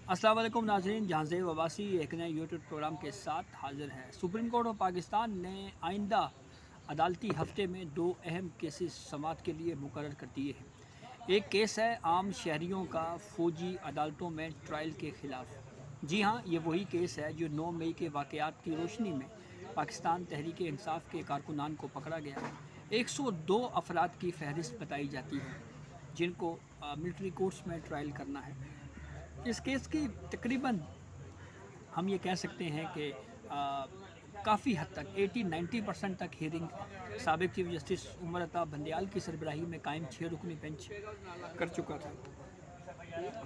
अस्सलाम वालेकुम नाज़रीन, जहाँ ज़ेब अब्बासी एक नए यूट्यूब प्रोग्राम के साथ हाज़िर है। सुप्रीम कोर्ट ऑफ पाकिस्तान ने आइंदा अदालती हफ्ते में दो अहम केसेस समाअत के लिए मुकर्रर कर दिए हैं। एक केस है आम शहरियों का फ़ौजी अदालतों में ट्रायल के ख़िलाफ़। जी हाँ, ये वही केस है जो 9 मई के वाक़यात की रोशनी में पाकिस्तान तहरीक इंसाफ के कारकुनान को पकड़ा गया है। 102 अफराद की फहरिस्त बताई जाती है जिनको मिलिट्री कोर्ट्स में ट्रायल करना है। इस केस की तकरीबन हम ये कह सकते हैं कि काफ़ी हद तक 80-90% तक हियरिंग साबिक चीफ जस्टिस उमर अता बंदयाल की सरबराही में कायम 6 रुकनी बेंच कर चुका था।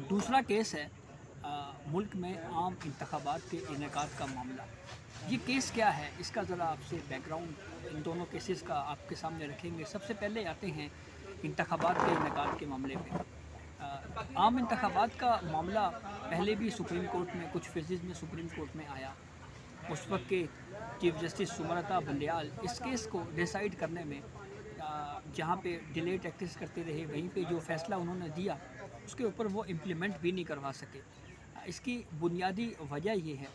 दूसरा केस है मुल्क में आम इंतखाबात के इनेकाद का मामला। ये केस क्या है, इसका ज़रा आपसे बैकग्राउंड इन दोनों केसेस का आपके सामने रखेंगे। सबसे पहले आते हैं इंतखाबात के इनेकाद के मामले पे। आम इंतखाबात का मामला पहले भी सुप्रीम कोर्ट में कुछ फेजेज़ में सुप्रीम कोर्ट में आया। उस वक्त के चीफ जस्टिस उमर अता बंदयाल इस केस को डिसाइड करने में जहाँ पे डिले टैक्टिस करते रहे, वहीं पे जो फ़ैसला उन्होंने दिया उसके ऊपर वो इम्प्लीमेंट भी नहीं करवा सके। इसकी बुनियादी वजह ये है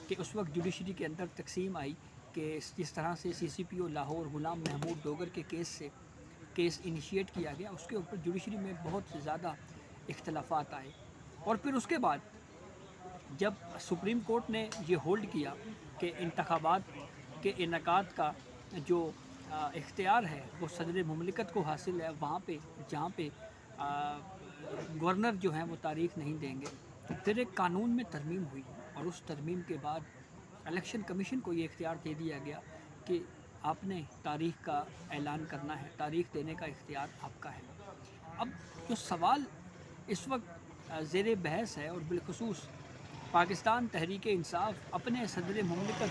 कि उस वक्त जुडिशरी के अंदर तकसीम आई कि जिस तरह से CCPO लाहौर गुलाम महमूद डोगर के केस इनिशिएट किया गया, उसके ऊपर जुडिशरी में बहुत ज़्यादा इख्तलाफात आए। और फिर उसके बाद जब सुप्रीम कोर्ट ने ये होल्ड किया कि इंतखाबात के इनेकाद का जो इख्तियार है वो सदर मुमलिकत को हासिल है, वहाँ पे जहाँ पे गवर्नर जो हैं वो तारीख नहीं देंगे, फिर एक कानून में तरमीम हुई और उस तरमीम के बाद इलेक्शन कमीशन को ये इख्तियार दे दिया गया कि आपने तारीख का ऐलान करना है, तारीख देने का इख्तियार आपका है। अब जो सवाल इस वक्त ज़ेर बहस है और बिलखुसूस पाकिस्तान तहरीक इंसाफ अपने सदर मुमलिकत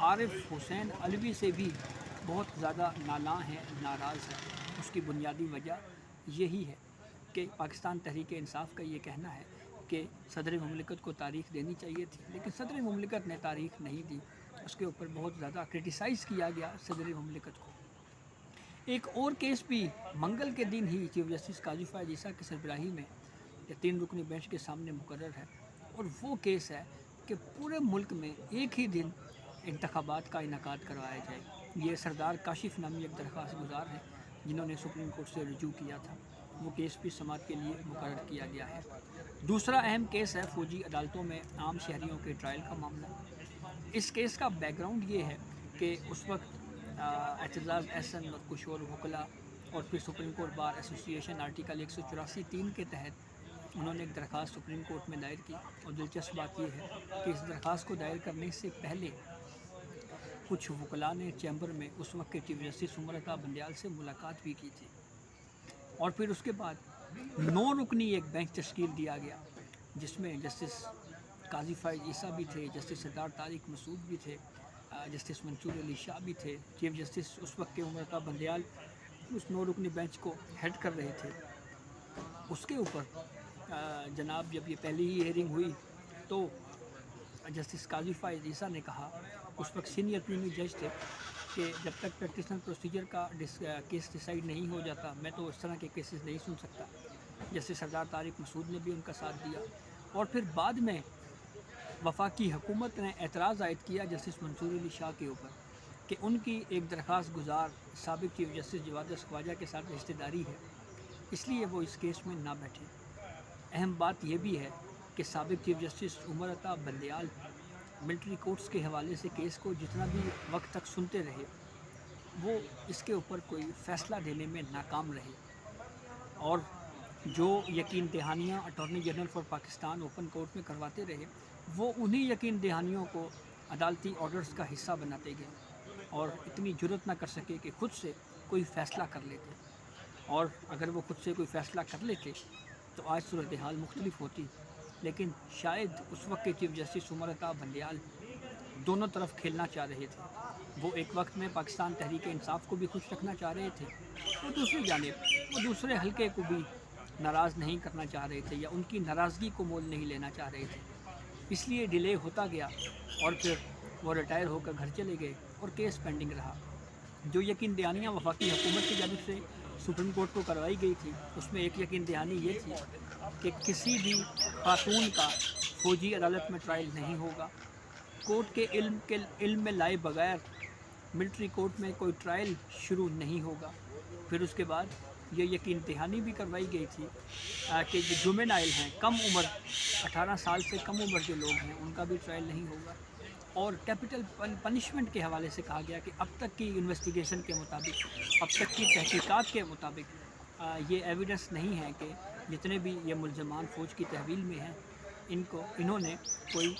आरिफ हुसैन अलवी से भी बहुत ज़्यादा नालां है, नाराज़ है। उसकी बुनियादी वजह यही है कि पाकिस्तान तहरीक इंसाफ का ये कहना है कि सदर मुमलिकत को तारीख देनी चाहिए थी, लेकिन सदर मुमलिकत ने तारीख नहीं दी। उसके ऊपर बहुत ज़्यादा क्रिटिसाइज़ किया गया सदर मुमलिकत को। एक और केस भी मंगल के दिन ही चीफ जस्टिस काजी फ़ायज़ ईसा की सरबराही में 3 रुकनी बेंच के सामने मुकर्रर है, और वो केस है कि पूरे मुल्क में एक ही दिन इंतखाबात का इनेकाद करवाया जाए। ये सरदार काशिफ नामी एक दरख्वास्त गुजार है जिन्होंने सुप्रीम कोर्ट से रजू किया था। वो केस भी समाअत के लिए मुकर्रर किया गया है। दूसरा अहम केस है फ़ौजी अदालतों में आम शहरियों के ट्रायल का मामला। इस केस का बैकग्राउंड ये है कि उस वक्त एतजाज़ एहसन और कुछ और वकला और फिर supreme court bar association article 184(3) के तहत उन्होंने एक दरख्वास्त सुप्रीम कोर्ट में दायर की। और दिलचस्प बात यह है कि इस दरख्वास्त को दायर करने से पहले कुछ वकला ने चैम्बर में उस वक्त के चीफ जस्टिस उमर अता बंदयाल से मुलाकात भी की थी। और फिर उसके बाद 9 रुकनी एक बेंच तश्कील दिया गया जिसमें जस्टिस काजी फ़ायज़ ईसा भी थे, जस्टिस सरदार तारिक मसूद भी थे, जस्टिस मंसूर अली शाह भी थे। चीफ जस्टिस उस वक्त के उमर अता बंदयाल उस 9 रुकनी बेंच को हेड कर रहे थे। उसके ऊपर जनाब जब ये पहली ही हियरिंग हुई तो जस्टिस काजी फ़ायज़ ईसा ने कहा, उस वक्त सीनियर प्रीमियर जज थे, कि जब तक प्रैक्टिशनर प्रोसीजर का केस डिसाइड नहीं हो जाता मैं तो इस तरह के केसेस नहीं सुन सकता। जस्टिस सरदार तारिक मसूद ने भी उनका साथ दिया। और फिर बाद में वफाकी हुकूमत ने एतराज़ आयद किया जस्टिस मंसूर अली शाह के ऊपर कि उनकी एक दरख्वास्त गुजार साबिक चीफ जस्टिस जवाद ख्वाजा के साथ रिश्तेदारी है, इसलिए वो इस केस में ना बैठे। अहम बात यह भी है कि साबिक chief justice Umar Ata Bandial military courts के हवाले से केस को जितना भी वक्त तक सुनते रहे, वो इसके ऊपर कोई फ़ैसला देने में नाकाम रहे। और जो यकीन दहानियाँ attorney general for Pakistan open court में करवाते रहे, वो उन्हीं यकीन दहानियों को अदालती ऑर्डर्स का हिस्सा बनाते गए और इतनी जुर्रत ना कर सके कि खुद से कोई फ़ैसला कर लेते। और अगर वो खुद से कोई फ़ैसला कर लेते तो आज सूरत हाल मुख्तलिफ होती, लेकिन शायद उस वक्त के चीफ जस्टिस उमर अता बंदयाल दोनों तरफ खेलना चाह रहे थे। वो एक वक्त में पाकिस्तान तहरीक इंसाफ को भी खुश रखना चाह रहे थे, वो दूसरी जानिब वो दूसरे हलके को भी नाराज़ नहीं करना चाह रहे थे या उनकी नाराज़गी को मोल नहीं लेना चाह रहे थे। इसलिए डिले होता गया और फिर वो रिटायर होकर घर चले गए और केस पेंडिंग रहा। जो यकीन दहानियाँ वफाकी हुकूमत की जानिब से सुप्रीम कोर्ट को करवाई गई थी, उसमें एक यकीन दहानी ये थी कि किसी भी खातून का فوجی عدالت میں ٹرائل نہیں ہوگا، کورٹ کے علم میں لائے بغیر ملٹری کورٹ میں کوئی ٹرائل شروع نہیں ہوگا۔ پھر اس کے بعد یہ یقین دہانی بھی کروائی گئی تھی کہ جو جومینائل ہیں، کم عمر 18 سال سے کم عمر جو لوگ ہیں ان کا بھی ٹرائل نہیں ہوگا، اور کیپٹل پنشمنٹ کے حوالے سے کہا گیا کہ اب تک کی انویسٹیگیشن کے مطابق، اب تک کی تحقیقات کے مطابق یہ ایویڈنس نہیں ہے کہ جتنے بھی یہ ملزمان فوج کی تحویل میں ہیں انہوں نے کوئی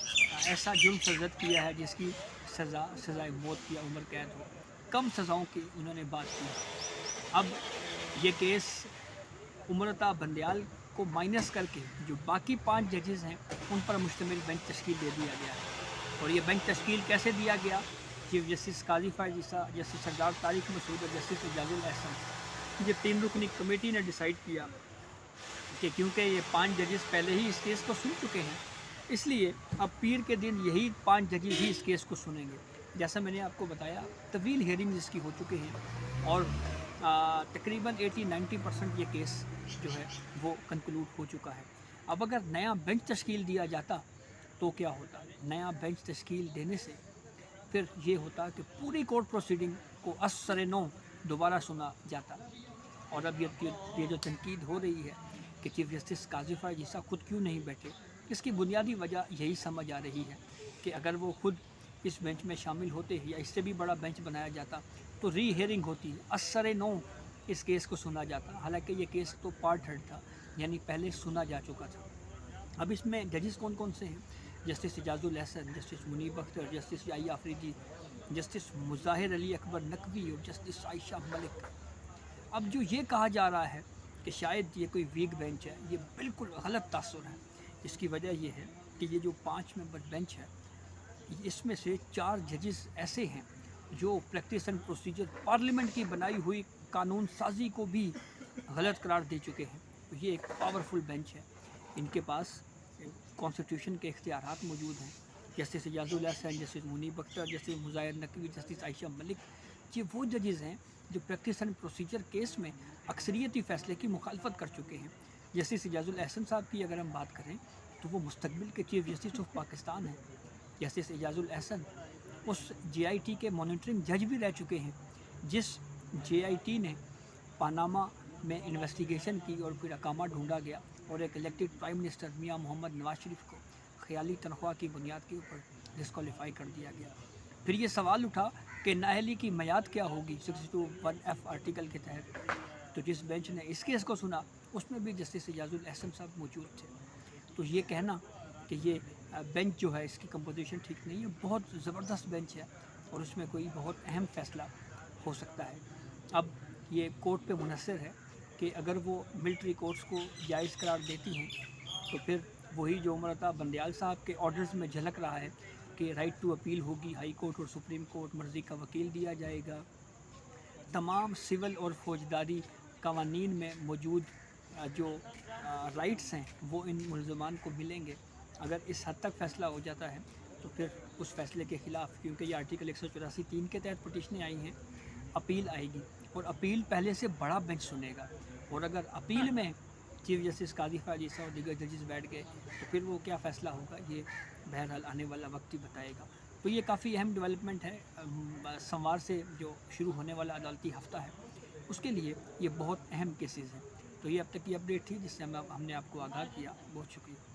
ایسا جرم سرزد کیا ہے جس کی سزائے موت یا عمر قید ہو۔ کم سزاؤں کی انہوں نے بات کی۔ اب یہ کیس امرتا بندیال کو مائنس کر کے جو باقی 5 ججز ہیں ان پر مشتمل بینچ تشکیل دے دیا گیا ہے، اور یہ بینچ تشکیل کیسے دیا گیا؟ چیف جسٹس قاضی فائز عیسیٰ، جسٹس سردار طارق مسعود اور جسٹس اعجاز الاحسن، یہ 3 رکنی کمیٹی نے ڈیسائیڈ کیا کہ کیونکہ یہ 5 ججز پہلے ہی اس کیس کو سن چکے ہیں، اس لیے اب پیر کے دن یہی 5 ججز ہی اس کیس کو سنیں گے۔ جیسا میں نے آپ کو بتایا طویل ہیئرنگ اس کی ہو چکے ہیں، اور تقریباً 80-90% یہ کیس جو ہے وہ کنکلوڈ ہو چکا ہے۔ اب اگر نیا بینچ تشکیل دیا جاتا تو کیا ہوتا؟ نیا بینچ تشکیل دینے سے پھر یہ ہوتا کہ پوری کورٹ پروسیڈنگ کو از سر نو دوبارہ سنا جاتا، اور اب یہ جو تنقید ہو رہی ہے کہ چیف جسٹس قاضی فائز عیسیٰ خود کیوں نہیں بیٹھے، اس کی بنیادی وجہ یہی سمجھ آ رہی ہے کہ اگر وہ خود اس بینچ میں شامل ہوتے یا اس سے بھی بڑا بینچ بنایا جاتا تو ری ہیئرنگ ہوتی، از سر نو اس کیس کو سنا جاتا، حالانکہ یہ کیس تو پارٹ ہرڈ تھا، یعنی پہلے سنا جا چکا تھا۔ اب اس میں ججز کون کون سے ہیں؟ جسٹس اعجاز الاحسن، جسٹس منیب اختر، جسٹس یحییٰ آفریدی، جسٹس مظاہر علی اکبر نقوی اور جسٹس عائشہ ملک۔ اب جو یہ کہا جا رہا ہے کہ شاید یہ کوئی ویک بینچ ہے، یہ بالکل غلط تاثر ہے۔ اس کی وجہ یہ ہے کہ یہ جو 5 ممبر بینچ ہے، اس میں سے 4 ججز ایسے ہیں جو پریکٹس اینڈ پروسیجر پارلیمنٹ کی بنائی ہوئی قانون سازی کو بھی غلط قرار دے چکے ہیں۔ تو یہ ایک پاورفل بینچ ہے، ان کے پاس کانسٹیٹیوشن کے اختیارات موجود ہیں۔ جسٹس اعجاز الاحسن، جسٹس منیب اختر، جسٹس مظاہر نقوی، جسٹس عائشہ ملک، یہ وہ ججز ہیں جو پریکٹس اینڈ پروسیجر کیس میں اکثریتی فیصلے کی مخالفت کر چکے ہیں۔ جسٹس اعجاز الاحسن صاحب کی اگر ہم بات کریں تو وہ مستقبل کے چیف جسٹس آف پاکستان ہیں۔ جسٹس اعجاز الاحسن اس جے آئی ٹی کے مانیٹرنگ جج بھی رہ چکے ہیں، جس جے آئی ٹی نے پاناما میں انویسٹیگیشن کی اور پھر اقامہ ڈھونڈا گیا اور ایک الیکٹڈ پرائم منسٹر میاں محمد نواز شریف کو خیالی تنخواہ کی بنیاد کے اوپر ڈسکوالیفائی کر دیا گیا۔ پھر یہ سوال اٹھا کہ نااہلی کی میعاد کیا ہوگی 62(1)(f) آرٹیکل کے تحت، تو جس بینچ نے اس کیس کو سنا اس میں بھی جسٹس اعجاز الاحسن صاحب موجود تھے۔ تو یہ کہنا کہ یہ بینچ جو ہے اس کی کمپوزیشن ٹھیک نہیں ہے، بہت زبردست بینچ ہے اور اس میں کوئی بہت اہم فیصلہ ہو سکتا ہے۔ اب یہ کورٹ پہ منحصر ہے کہ اگر وہ ملٹری کورٹس کو جائز قرار دیتی ہیں تو پھر وہی جو امرتا بندیال صاحب کے آرڈرز میں جھلک رہا ہے کہ رائٹ ٹو اپیل ہوگی، ہائی کورٹ اور سپریم کورٹ، مرضی کا وکیل دیا جائے گا، تمام سول اور فوجداری قوانین میں موجود جو رائٹس ہیں وہ ان ملزمان کو ملیں گے۔ اگر اس حد تک فیصلہ ہو جاتا ہے تو پھر اس فیصلے کے خلاف، کیونکہ یہ آرٹیکل 184(3) کے تحت پٹیشنیں آئی ہیں، اپیل آئے گی اور اپیل پہلے سے بڑا بینچ سنے گا، اور اگر اپیل میں چیف جسٹس قاضی فائز عیسیٰ اور دیگر ججز بیٹھ گئے تو پھر وہ کیا فیصلہ ہوگا یہ بہرحال آنے والا وقت ہی بتائے گا۔ تو یہ کافی اہم ڈیولپمنٹ ہے، سوموار سے جو شروع ہونے والا عدالتی ہفتہ ہے اس کے لیے یہ بہت اہم کیسز ہیں۔ تو یہ اب تک کی اپڈیٹ تھی جس سے ہم نے آپ کو آگاہ کیا۔ بہت شکریہ۔